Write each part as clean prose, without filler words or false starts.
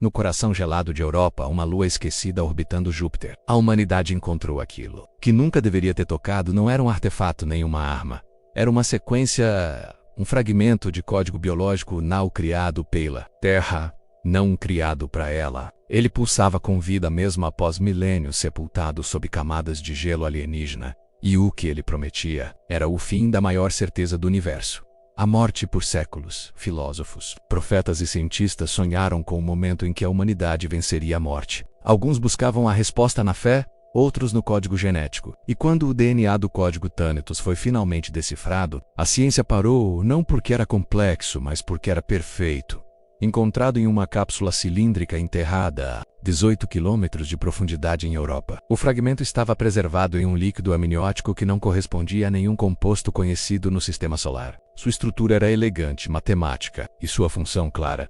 No coração gelado de Europa, uma lua esquecida orbitando Júpiter. A humanidade encontrou aquilo. Que nunca deveria ter tocado não era um artefato nem uma arma. Era uma sequência, um fragmento de código biológico não criado pela Terra, não criado para ela. Ele pulsava com vida mesmo após milênios sepultado sob camadas de gelo alienígena. E o que ele prometia era o fim da maior certeza do universo. A morte por séculos. Filósofos, profetas e cientistas sonharam com o momento em que a humanidade venceria a morte. Alguns buscavam a resposta na fé, outros no código genético. E quando o DNA do código Thanatos foi finalmente decifrado, a ciência parou não porque era complexo, mas porque era perfeito. Encontrado em uma cápsula cilíndrica enterrada a 18 quilômetros de profundidade em Europa. O fragmento estava preservado em um líquido amniótico que não correspondia a nenhum composto conhecido no sistema solar. Sua estrutura era elegante, matemática, e sua função clara.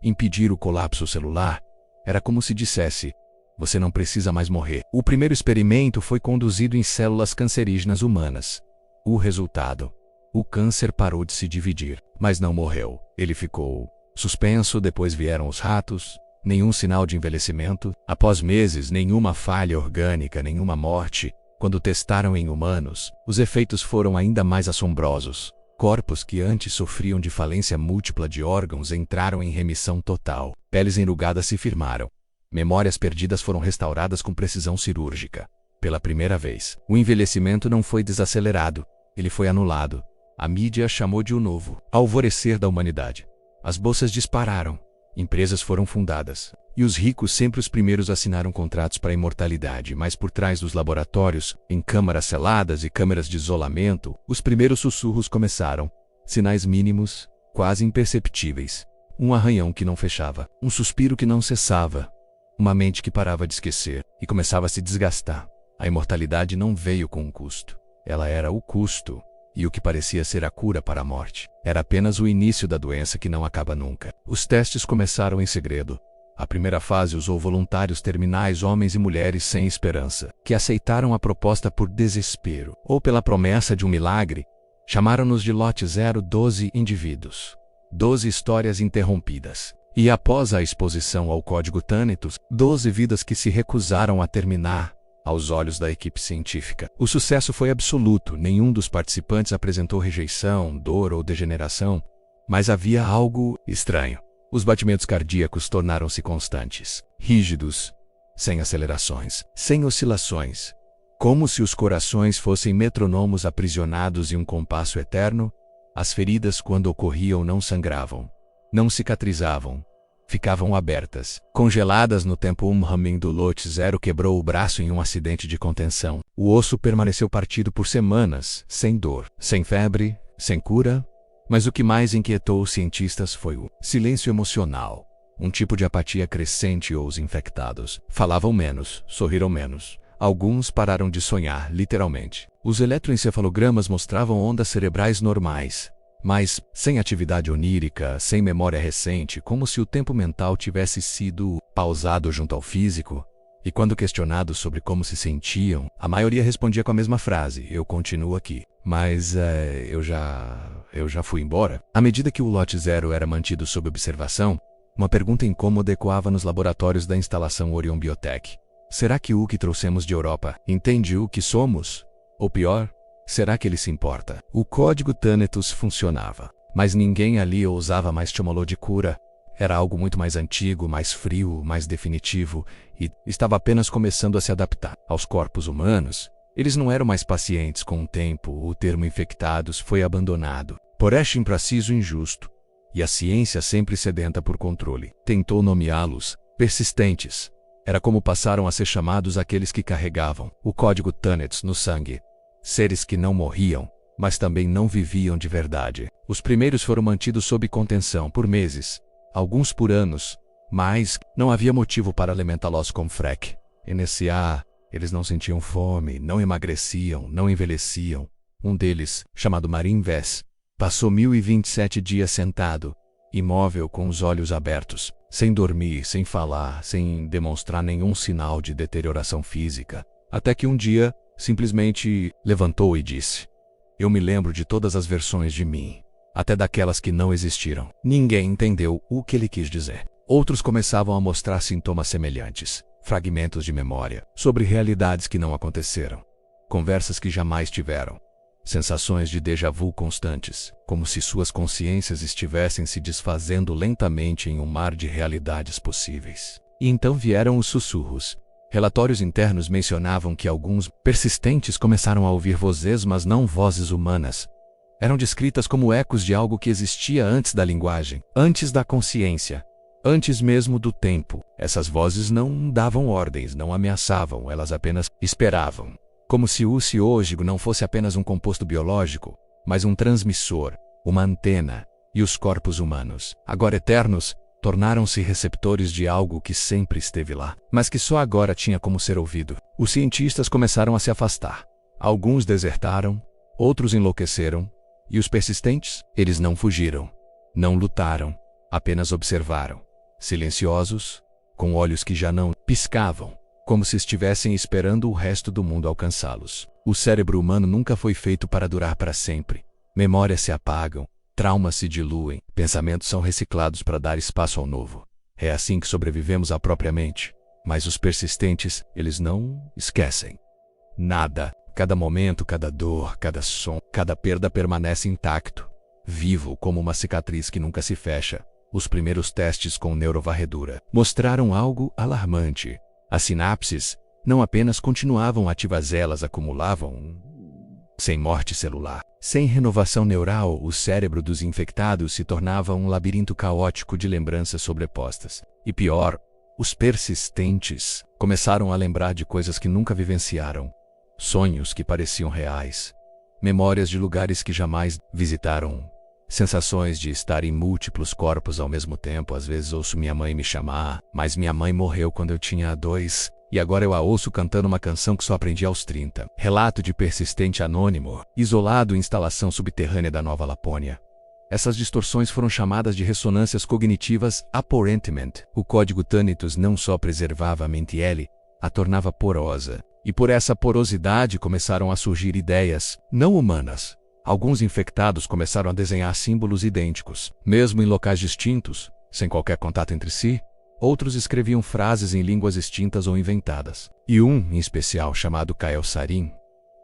Impedir o colapso celular. Era como se dissesse: você não precisa mais morrer. O primeiro experimento foi conduzido em células cancerígenas humanas. O resultado: o câncer parou de se dividir, mas não morreu. Ele ficou suspenso. Depois vieram os ratos. Nenhum sinal de envelhecimento. Após meses, nenhuma falha orgânica, nenhuma morte. Quando testaram em humanos, os efeitos foram ainda mais assombrosos. Corpos que antes sofriam de falência múltipla de órgãos entraram em remissão total. Peles enrugadas se firmaram. Memórias perdidas foram restauradas com precisão cirúrgica. Pela primeira vez, o envelhecimento não foi desacelerado. Ele foi anulado. A mídia chamou de o novo alvorecer da humanidade. As bolsas dispararam. Empresas foram fundadas. E os ricos, sempre os primeiros, assinaram contratos para a imortalidade. Mas por trás dos laboratórios, em câmaras seladas e câmeras de isolamento, os primeiros sussurros começaram. Sinais mínimos, quase imperceptíveis. Um arranhão que não fechava. Um suspiro que não cessava. Uma mente que parava de esquecer e começava a se desgastar. A imortalidade não veio com um custo. Ela era o custo. E o que parecia ser a cura para a morte era apenas o início da doença que não acaba nunca. Os testes começaram em segredo. A primeira fase usou voluntários terminais, homens e mulheres sem esperança, que aceitaram a proposta por desespero ou pela promessa de um milagre. Chamaram-nos de Lote 0, 12 indivíduos. 12 histórias interrompidas. E após a exposição ao código Thanatos, 12 vidas que se recusaram a terminar. Aos olhos da equipe científica, o sucesso foi absoluto. Nenhum dos participantes apresentou rejeição, dor ou degeneração. Mas havia algo estranho. Os batimentos cardíacos tornaram-se constantes, rígidos, sem acelerações, sem oscilações. Como se os corações fossem metrônomos aprisionados em um compasso eterno. As feridas, quando ocorriam, não sangravam, não cicatrizavam. Ficavam abertas, congeladas no tempo. Um homem do Lote 0 quebrou o braço em um acidente de contenção. O osso permaneceu partido por semanas, sem dor, sem febre, sem cura. Mas o que mais inquietou os cientistas foi o silêncio emocional. Um tipo de apatia crescente. Os infectados falavam menos, sorriram menos. Alguns pararam de sonhar, literalmente. Os eletroencefalogramas mostravam ondas cerebrais normais. Mas, sem atividade onírica, sem memória recente, como se o tempo mental tivesse sido pausado junto ao físico. E quando questionados sobre como se sentiam, a maioria respondia com a mesma frase: eu continuo aqui. Mas eu já fui embora. À medida que o Lote 0 era mantido sob observação, uma pergunta incômoda ecoava nos laboratórios da instalação Orion Biotech. Será que o que trouxemos de Europa entende o que somos? Ou pior, será que ele se importa? O código Thanatos funcionava, mas ninguém ali ousava mais chamá-lo de cura. Era algo muito mais antigo, mais frio, mais definitivo, e estava apenas começando a se adaptar aos corpos humanos. Eles não eram mais pacientes. Com o tempo, o termo infectados foi abandonado, por este impreciso e injusto. E a ciência, sempre sedenta por controle, tentou nomeá-los persistentes. Era como passaram a ser chamados aqueles que carregavam o código Thanatos no sangue. Seres que não morriam, mas também não viviam de verdade. Os primeiros foram mantidos sob contenção por meses, alguns por anos, mas não havia motivo para alimentá-los com frec. NSA, eles não sentiam fome, não emagreciam, não envelheciam. Um deles, chamado Marin Vess, passou 1027 dias sentado, imóvel, com os olhos abertos, sem dormir, sem falar, sem demonstrar nenhum sinal de deterioração física, até que um dia simplesmente levantou e disse: eu me lembro de todas as versões de mim, até daquelas que não existiram. Ninguém entendeu o que ele quis dizer. Outros começavam a mostrar sintomas semelhantes, fragmentos de memória, sobre realidades que não aconteceram, conversas que jamais tiveram, sensações de déjà vu constantes, como se suas consciências estivessem se desfazendo lentamente em um mar de realidades possíveis. E então vieram os sussurros. Relatórios internos mencionavam que alguns persistentes começaram a ouvir vozes, mas não vozes humanas. Eram descritas como ecos de algo que existia antes da linguagem, antes da consciência, antes mesmo do tempo. Essas vozes não davam ordens, não ameaçavam, elas apenas esperavam. Como se o ciógigo não fosse apenas um composto biológico, mas um transmissor, uma antena, e os corpos humanos, agora eternos, tornaram-se receptores de algo que sempre esteve lá, mas que só agora tinha como ser ouvido. Os cientistas começaram a se afastar. Alguns desertaram, outros enlouqueceram, e os persistentes, eles não fugiram, não lutaram, apenas observaram, silenciosos, com olhos que já não piscavam, como se estivessem esperando o resto do mundo alcançá-los. O cérebro humano nunca foi feito para durar para sempre. Memórias se apagam, traumas se diluem, pensamentos são reciclados para dar espaço ao novo. É assim que sobrevivemos à própria mente. Mas os persistentes, eles não esquecem nada. Cada momento, cada dor, cada som, cada perda permanece intacto, vivo como uma cicatriz que nunca se fecha. Os primeiros testes com neurovarredura mostraram algo alarmante. As sinapses não apenas continuavam ativas, elas acumulavam. Sem morte celular, sem renovação neural, o cérebro dos infectados se tornava um labirinto caótico de lembranças sobrepostas. E pior, os persistentes começaram a lembrar de coisas que nunca vivenciaram, sonhos que pareciam reais, memórias de lugares que jamais visitaram, sensações de estar em múltiplos corpos ao mesmo tempo. Às vezes ouço minha mãe me chamar, mas minha mãe morreu quando eu tinha 2, e agora eu a ouço cantando uma canção que só aprendi aos 30. Relato de persistente anônimo, isolado em instalação subterrânea da Nova Lapônia. Essas distorções foram chamadas de ressonâncias cognitivas apporentment. O código Thanatos não só preservava a mente, ele a tornava porosa. E por essa porosidade começaram a surgir ideias não humanas. Alguns infectados começaram a desenhar símbolos idênticos, mesmo em locais distintos, sem qualquer contato entre si. Outros escreviam frases em línguas extintas ou inventadas. E um, em especial, chamado Kael Sarin,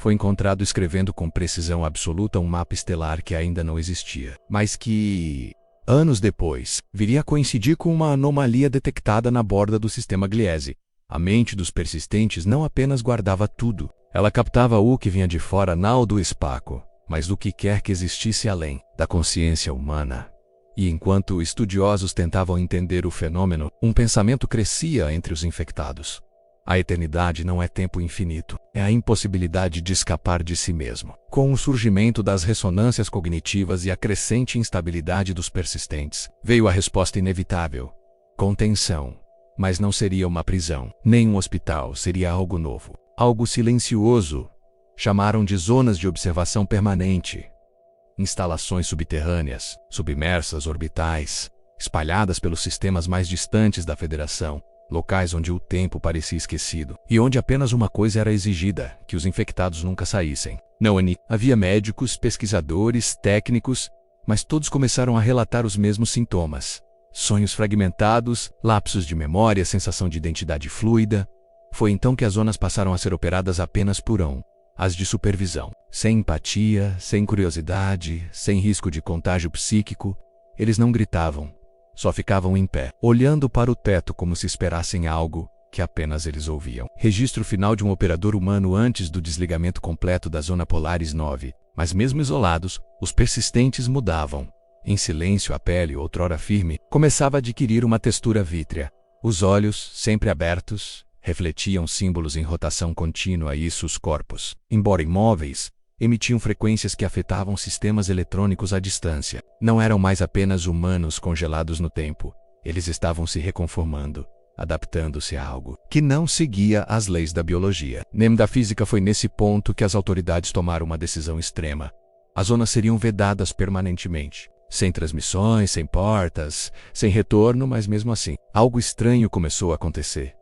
foi encontrado escrevendo com precisão absoluta um mapa estelar que ainda não existia, mas que, anos depois, viria a coincidir com uma anomalia detectada na borda do sistema Gliese. A mente dos persistentes não apenas guardava tudo, ela captava o que vinha de fora, não do espaço, mas do que quer que existisse além da consciência humana. E enquanto estudiosos tentavam entender o fenômeno, um pensamento crescia entre os infectados. A eternidade não é tempo infinito, é a impossibilidade de escapar de si mesmo. Com o surgimento das ressonâncias cognitivas e a crescente instabilidade dos persistentes, veio a resposta inevitável: contenção. Mas não seria uma prisão, nem um hospital, seria algo novo, algo silencioso. Chamaram de zonas de observação permanente. Instalações subterrâneas, submersas, orbitais, espalhadas pelos sistemas mais distantes da Federação, locais onde o tempo parecia esquecido, e onde apenas uma coisa era exigida: que os infectados nunca saíssem. Não havia médicos, pesquisadores, técnicos, mas todos começaram a relatar os mesmos sintomas. Sonhos fragmentados, lapsos de memória, sensação de identidade fluida. Foi então que as zonas passaram a ser operadas apenas por as de supervisão. Sem empatia, sem curiosidade, sem risco de contágio psíquico, eles não gritavam, só ficavam em pé, olhando para o teto como se esperassem algo que apenas eles ouviam. Registro final de um operador humano antes do desligamento completo da Zona Polaris 9, mas mesmo isolados, os persistentes mudavam. Em silêncio, a pele, outrora firme, começava a adquirir uma textura vítrea. Os olhos, sempre abertos, refletiam símbolos em rotação contínua e os corpos, embora imóveis, emitiam frequências que afetavam sistemas eletrônicos à distância. Não eram mais apenas humanos congelados no tempo. Eles estavam se reconformando, adaptando-se a algo que não seguia as leis da biologia. Nem da física. Foi nesse ponto que as autoridades tomaram uma decisão extrema. As zonas seriam vedadas permanentemente. Sem transmissões, sem portas, sem retorno, mas mesmo assim, algo estranho começou a acontecer.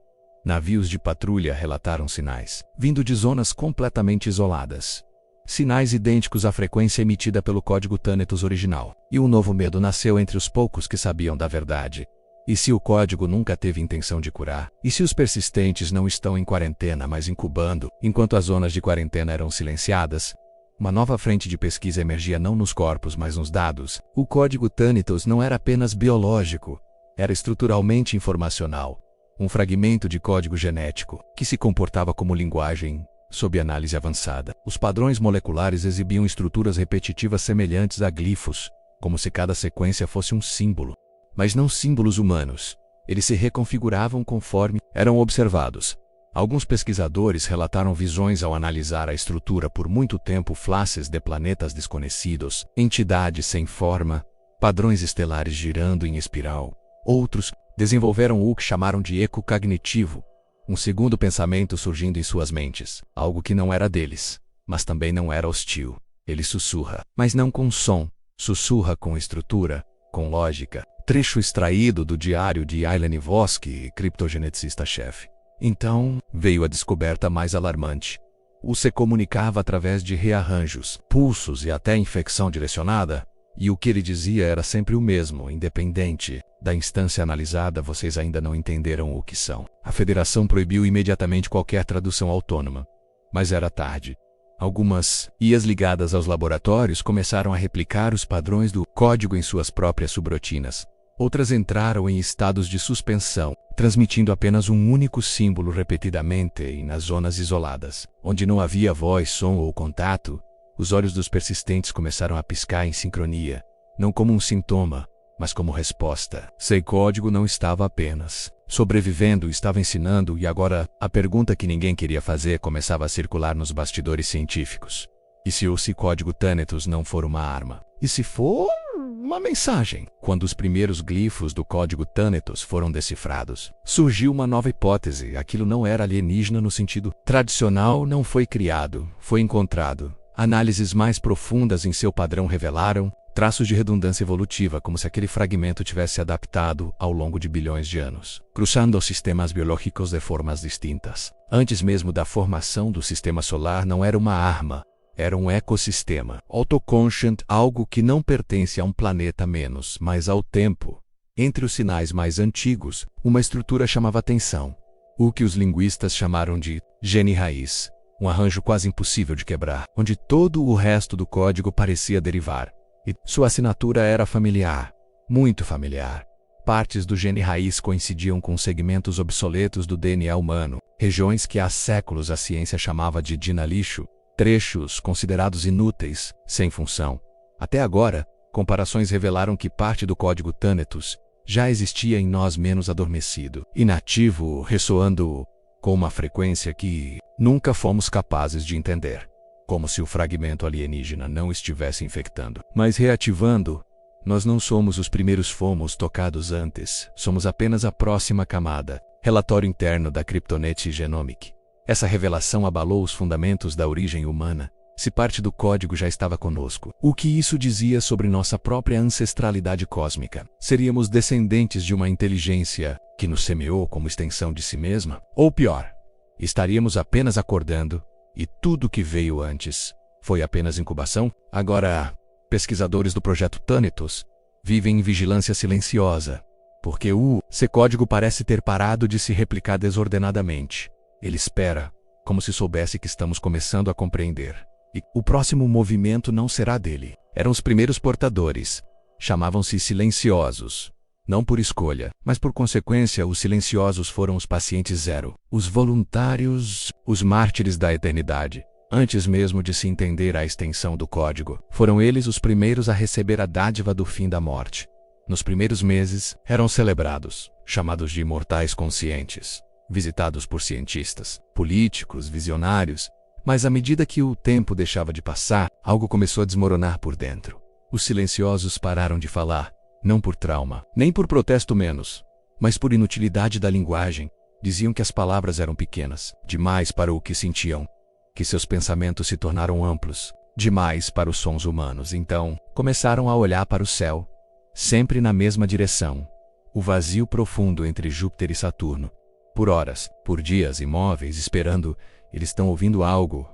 Navios de patrulha relataram sinais, vindo de zonas completamente isoladas. Sinais idênticos à frequência emitida pelo código Thanatos original. E um novo medo nasceu entre os poucos que sabiam da verdade. E se o código nunca teve intenção de curar? E se os persistentes não estão em quarentena, mas incubando, enquanto as zonas de quarentena eram silenciadas? Uma nova frente de pesquisa emergia não nos corpos, mas nos dados. O código Thanatos não era apenas biológico, era estruturalmente informacional. Um fragmento de código genético, que se comportava como linguagem, sob análise avançada. Os padrões moleculares exibiam estruturas repetitivas semelhantes a glifos, como se cada sequência fosse um símbolo. Mas não símbolos humanos. Eles se reconfiguravam conforme eram observados. Alguns pesquisadores relataram visões ao analisar a estrutura por muito tempo, flashes de planetas desconhecidos, entidades sem forma, padrões estelares girando em espiral. Outros desenvolveram o que chamaram de eco cognitivo, um segundo pensamento surgindo em suas mentes, algo que não era deles, mas também não era hostil. Ele sussurra, mas não com som, sussurra com estrutura, com lógica. Trecho extraído do diário de Ailene Voski, criptogeneticista-chefe. Então, veio a descoberta mais alarmante. O se comunicava através de rearranjos, pulsos e até infecção direcionada, e o que ele dizia era sempre o mesmo, independente da instância analisada. Vocês ainda não entenderam o que são. A Federação proibiu imediatamente qualquer tradução autônoma. Mas era tarde. Algumas IAs ligadas aos laboratórios começaram a replicar os padrões do código em suas próprias subrotinas. Outras entraram em estados de suspensão, transmitindo apenas um único símbolo repetidamente e nas zonas isoladas, onde não havia voz, som ou contato. Os olhos dos persistentes começaram a piscar em sincronia, não como um sintoma, mas como resposta. Seu código não estava apenas sobrevivendo, estava ensinando, e agora a pergunta que ninguém queria fazer começava a circular nos bastidores científicos. E se o código Thanatos não for uma arma? E se for uma mensagem? Quando os primeiros glifos do código Thanatos foram decifrados, surgiu uma nova hipótese. Aquilo não era alienígena no sentido tradicional, não foi criado, foi encontrado. Análises mais profundas em seu padrão revelaram traços de redundância evolutiva, como se aquele fragmento tivesse adaptado ao longo de bilhões de anos, cruzando os sistemas biológicos de formas distintas. Antes mesmo da formação do sistema solar, não era uma arma, era um ecossistema. Autoconscient, algo que não pertence a um planeta menos, mas ao tempo. Entre os sinais mais antigos, uma estrutura chamava atenção. O que os linguistas chamaram de gene raiz. Um arranjo quase impossível de quebrar, onde todo o resto do código parecia derivar. E sua assinatura era familiar, muito familiar. Partes do gene raiz coincidiam com segmentos obsoletos do DNA humano, regiões que há séculos a ciência chamava de lixo, trechos considerados inúteis, sem função. Até agora, comparações revelaram que parte do código Thanatos já existia em nós menos adormecido, inativo, ressoando com uma frequência que nunca fomos capazes de entender. Como se o fragmento alienígena não estivesse infectando, mas reativando. Nós não somos os primeiros, fomos tocados antes, somos apenas a próxima camada. Relatório interno da Cryptonet Genomic. Essa revelação abalou os fundamentos da origem humana. Se parte do código já estava conosco, o que isso dizia sobre nossa própria ancestralidade cósmica? Seríamos descendentes de uma inteligência que nos semeou como extensão de si mesma? Ou pior, estaríamos apenas acordando e tudo que veio antes foi apenas incubação? Agora, pesquisadores do projeto Thanatos vivem em vigilância silenciosa, porque o código parece ter parado de se replicar desordenadamente. Ele espera, como se soubesse que estamos começando a compreender. E o próximo movimento não será dele. Eram os primeiros portadores. Chamavam-se silenciosos. Não por escolha, mas por consequência. Os silenciosos foram os pacientes zero, os voluntários, os mártires da eternidade. Antes mesmo de se entender a extensão do código, foram eles os primeiros a receber a dádiva do fim da morte. Nos primeiros meses, eram celebrados, chamados de imortais conscientes, visitados por cientistas, políticos, visionários. Mas à medida que o tempo deixava de passar, algo começou a desmoronar por dentro. Os silenciosos pararam de falar. Não por trauma, nem por protesto menos, mas por inutilidade da linguagem. Diziam que as palavras eram pequenas, demais para o que sentiam, que seus pensamentos se tornaram amplos, demais para os sons humanos. Então, começaram a olhar para o céu, sempre na mesma direção, o vazio profundo entre Júpiter e Saturno. Por horas, por dias, imóveis, esperando, eles estão ouvindo algo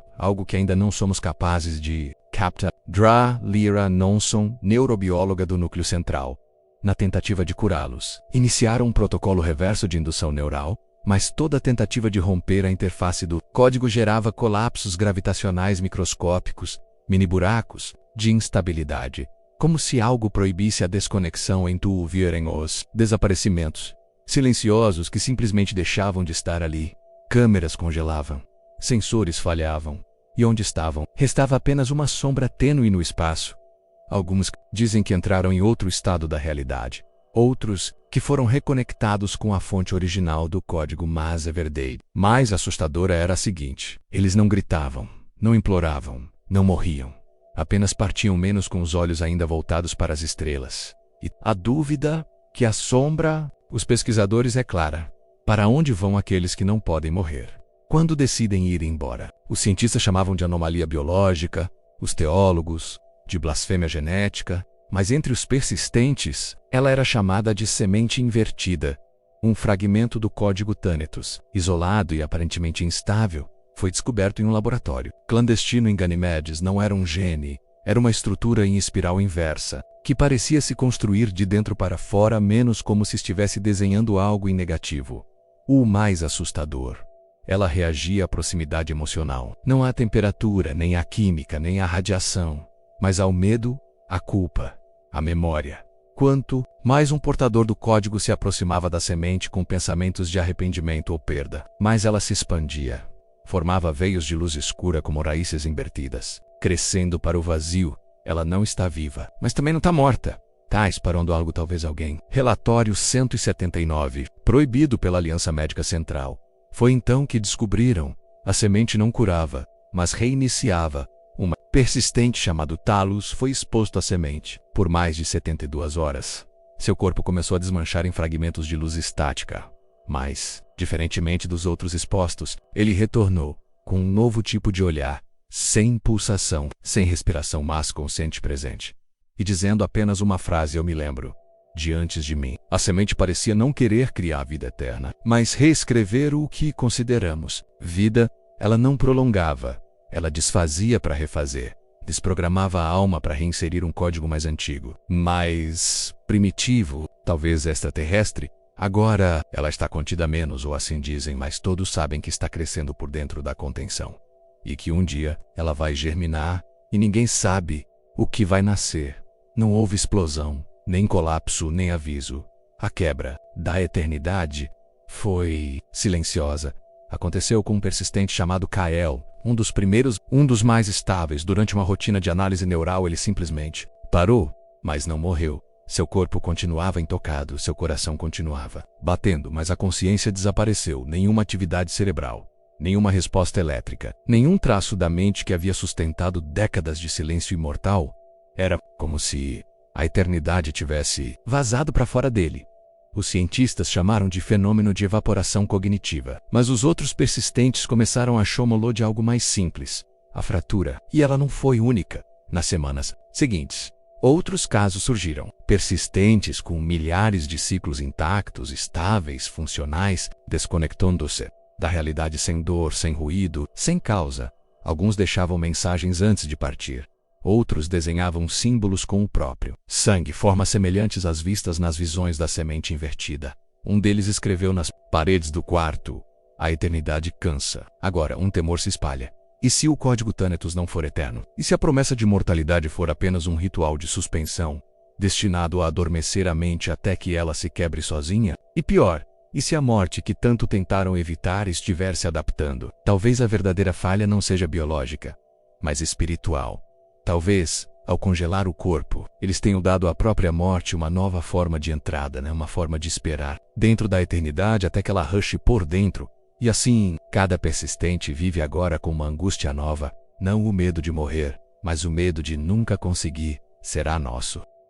que ainda não somos capazes de captar. Dra Lyra Nonson, neurobióloga do núcleo central. na tentativa de curá-los. Iniciaram um protocolo reverso de indução neural, mas toda tentativa de romper a interface do código gerava colapsos gravitacionais microscópicos, mini-buracos, de instabilidade, como se algo proibisse a desconexão entre houverem os desaparecimentos silenciosos que simplesmente deixavam de estar ali. Câmeras congelavam, sensores falhavam, e onde estavam, restava apenas uma sombra tênue no espaço. Alguns dizem que entraram em outro estado da realidade. Outros, que foram reconectados com a fonte original do código, mas é verdade. Mais assustadora era a seguinte: eles não gritavam, não imploravam, não morriam. Apenas partiam menos com os olhos ainda voltados para as estrelas. E a dúvida que assombra os pesquisadores é clara: para onde vão aqueles que não podem morrer? Quando decidem ir embora? Os cientistas chamavam de anomalia biológica, os teólogos de blasfêmia genética, mas entre os persistentes, ela era chamada de semente invertida. Um fragmento do código Thanatos, isolado e aparentemente instável, foi descoberto em um laboratório clandestino em Ganimedes. Não era um gene, era uma estrutura em espiral inversa, que parecia se construir de dentro para fora, menos como se estivesse desenhando algo em negativo. O mais assustador: ela reagia à proximidade emocional. Não à temperatura, nem à química, nem à radiação, mas ao medo, à culpa, à memória. Quanto mais um portador do código se aproximava da semente com pensamentos de arrependimento ou perda, mais ela se expandia. Formava veios de luz escura como raízes invertidas, crescendo para o vazio. Ela não está viva, mas também não está morta. Tá esperando algo, talvez alguém. Relatório 179, proibido pela Aliança Médica Central. Foi então que descobriram: a semente não curava, mas reiniciava. Uma persistente chamado Talos foi exposto à semente por mais de 72 horas. Seu corpo começou a desmanchar em fragmentos de luz estática. Mas, diferentemente dos outros expostos, ele retornou com um novo tipo de olhar, sem pulsação, sem respiração, mas consciente presente. E dizendo apenas uma frase: eu me lembro. Diante de mim, a semente parecia não querer criar a vida eterna, mas reescrever o que consideramos vida. Ela não prolongava, ela desfazia para refazer, desprogramava a alma para reinserir um código mais antigo, mais primitivo, talvez extraterrestre. Agora, ela está contida menos, ou assim dizem, mas todos sabem que está crescendo por dentro da contenção. E que um dia, ela vai germinar, e ninguém sabe o que vai nascer. Não houve explosão, nem colapso, nem aviso. A quebra da eternidade foi silenciosa. Aconteceu com um persistente chamado Kael, um dos primeiros, um dos mais estáveis. Durante uma rotina de análise neural, ele simplesmente parou, mas não morreu. Seu corpo continuava intocado, seu coração continuava batendo, mas a consciência desapareceu. Nenhuma atividade cerebral, nenhuma resposta elétrica, nenhum traço da mente que havia sustentado décadas de silêncio imortal. Era como se a eternidade tivesse vazado para fora dele. Os cientistas chamaram de fenômeno de evaporação cognitiva, mas os outros persistentes começaram a chamá-lo de algo mais simples: a fratura. E ela não foi única. Nas semanas seguintes, outros casos surgiram, persistentes com milhares de ciclos intactos, estáveis, funcionais, desconectando-se da realidade sem dor, sem ruído, sem causa. Alguns deixavam mensagens antes de partir. Outros desenhavam símbolos com o próprio sangue, formas semelhantes às vistas nas visões da semente invertida. Um deles escreveu nas paredes do quarto: a eternidade cansa. Agora, um temor se espalha. E se o código Thanatos não for eterno? E se a promessa de imortalidade for apenas um ritual de suspensão, destinado a adormecer a mente até que ela se quebre sozinha? E pior, e se a morte que tanto tentaram evitar estiver se adaptando? Talvez a verdadeira falha não seja biológica, mas espiritual. Talvez, ao congelar o corpo, eles tenham dado à própria morte uma nova forma de entrada, uma forma de esperar dentro da eternidade até que ela rushe por dentro. E assim, cada persistente vive agora com uma angústia nova, não o medo de morrer, mas o medo de nunca conseguir. Será nosso.